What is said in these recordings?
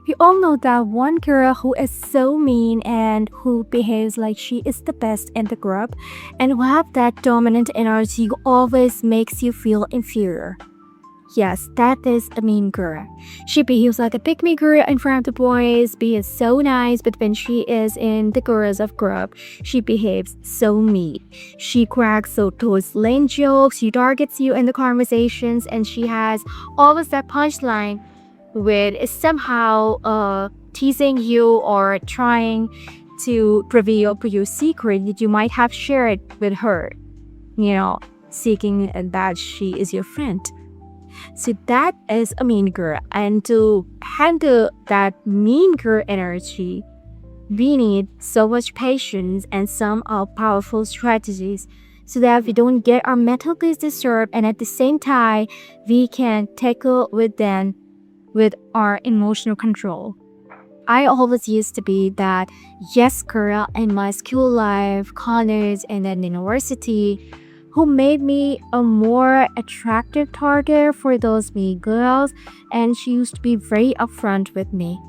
We all know that one girl who is so mean and who behaves like she is the best in the group and who have that dominant energy who always makes you feel inferior. Yes, that is a mean girl. She behaves like a pick-me girl in front of the boys, behaves so nice, but when she is in the girls of group, she behaves so mean. She cracks those lame jokes, she targets you in the conversations, and she has always that punchline with somehow teasing you or trying to reveal your secret that you might have shared with her, seeking that she is your friend. So that is a mean girl. And to handle that mean girl energy, we need so much patience and some powerful strategies so that we don't get our mental peace disturbed, and at the same time, we can tackle with them with our emotional control. I always used to be that yes girl in my school life, college, and then university, who made me a more attractive target for those mean girls, and she used to be very upfront with me.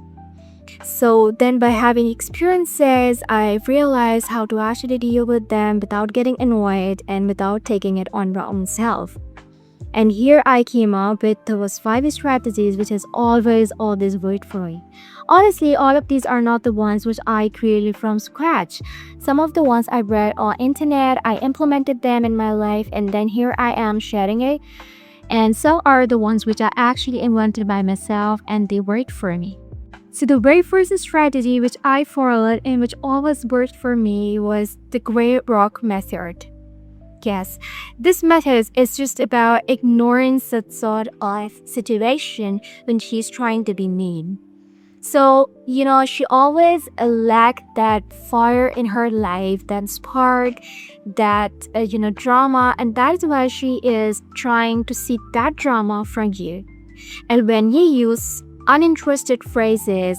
So then by having experiences, I realized how to actually deal with them without getting annoyed and without taking it on my own self. And here I came up with those 5 strategies which has always worked for me. Honestly, all of these are not the ones which I created from scratch. Some of the ones I read on internet, I implemented them in my life, and then here I am sharing it. And some are the ones which I actually invented by myself and they worked for me. So the very first strategy which I followed and which always worked for me was the gray rock method. Yes, this method is just about ignoring such sort of situation when she's trying to be mean. So, she always lacked that fire in her life, that spark, that, drama. And that is why she is trying to seek that drama from you. And when you use uninterested phrases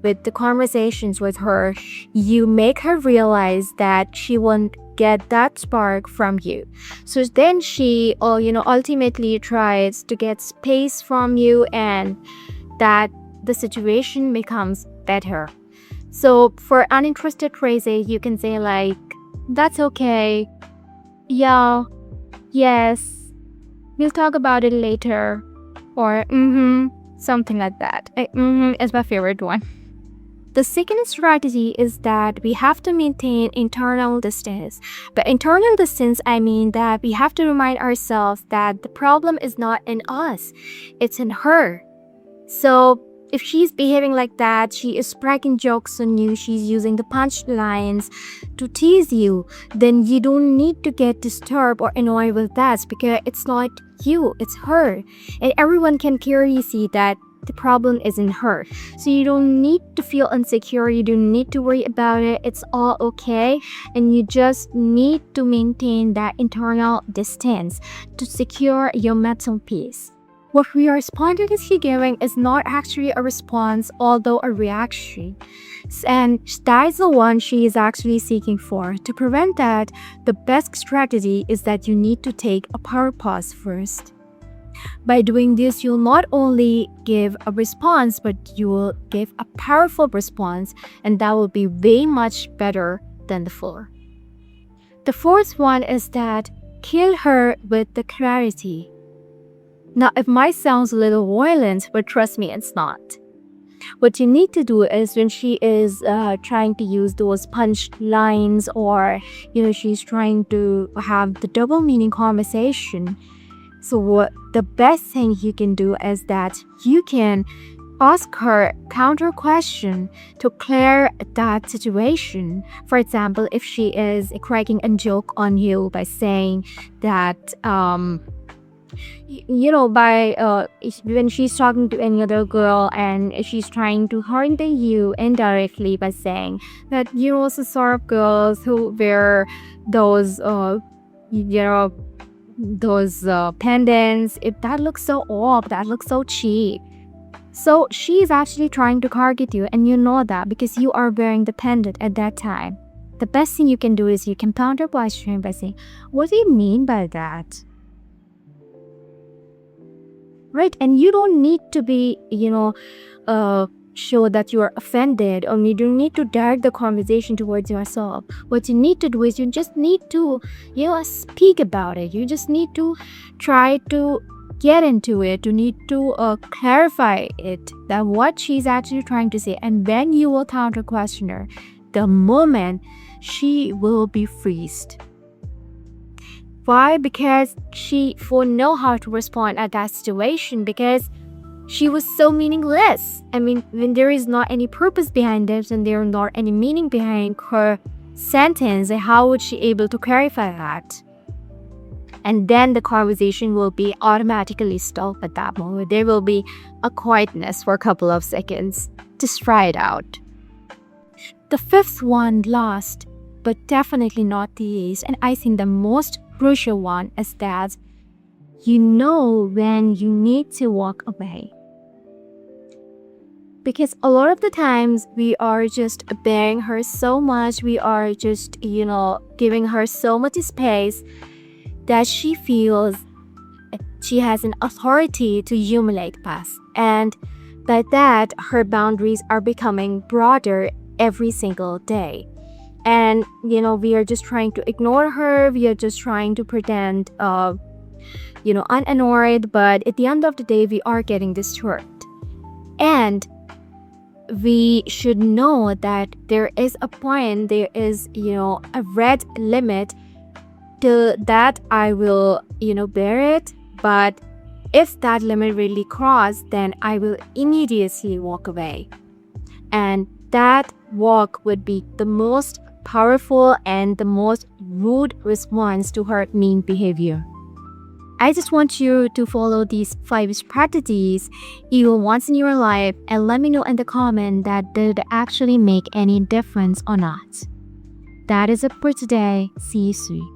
with the conversations with her, you make her realize that she won't get that spark from you. So then she ultimately tries to get space from you, and that the situation becomes better. So for uninterested phrases, you can say like, that's okay, yeah, yes, we'll talk about it later, or something like that. Is my favorite one. The second strategy is that we have to maintain internal distance. By internal distance, I mean that we have to remind ourselves that the problem is not in us, it's in her. So if she's behaving like that, she is cracking jokes on you, she's using the punchlines to tease you, then you don't need to get disturbed or annoyed with that, because it's not you, it's her. And everyone can clearly see that the problem is in her. So you don't need to feel insecure, you don't need to worry about it, it's all okay. And you just need to maintain that internal distance to secure your mental peace. What we are spontaneously giving is not actually a response, although a reaction. And that is the one she is actually seeking for. To prevent that, the best strategy is that you need to take a power pause first. By doing this, you'll not only give a response, but you will give a powerful response, and that will be way much better than the four. The fourth one is that kill her with the clarity. Now, it might sound a little violent, but trust me, it's not. What you need to do is when she is trying to use those punch lines, or she's trying to have the double meaning conversation. So what the best thing you can do is that you can ask her counter question to clear that situation. For example, if she is cracking a joke on you by saying that when she's talking to any other girl and she's trying to hurt you indirectly by saying that the sort of girls who wear those pendants, if that looks so off, that looks so cheap. So she's actually trying to target you, and you know that because you are wearing the pendant at that time. The best thing you can do is you can counter question by saying, what do you mean by that? Right? And you don't need to be show that you are offended, or you don't need to direct the conversation towards yourself. What you need to do is you just need to, speak about it. You just need to try to get into it. You need to clarify it, that what she's actually trying to say. And when you will counter question her, the moment she will be freezed. Why? Because she won't know how to respond at that situation, because she was so meaningless. I mean, when there is not any purpose behind it and there is not any meaning behind her sentence, how would she able to clarify that? And then the conversation will be automatically stopped at that moment. There will be a quietness for a couple of seconds. Just try it out. The fifth one, last, but definitely not the least, and I think the most crucial one, is that you know when you need to walk away. Because a lot of the times we are just bearing her so much, we are just, giving her so much space that she feels she has an authority to humiliate us. And by that, her boundaries are becoming broader every single day. And, we are just trying to ignore her. We are just trying to pretend, unannoyed. But at the end of the day, we are getting disturbed. And we should know that there is a point, there is, a red limit till that I will, bear it. But if that limit really crossed, then I will immediately walk away. And that walk would be the most powerful and the most rude response to her mean behavior. I just want you to follow these 5 strategies even once in your life, and let me know in the comment that did it actually make any difference or not. That is it for today. See you soon.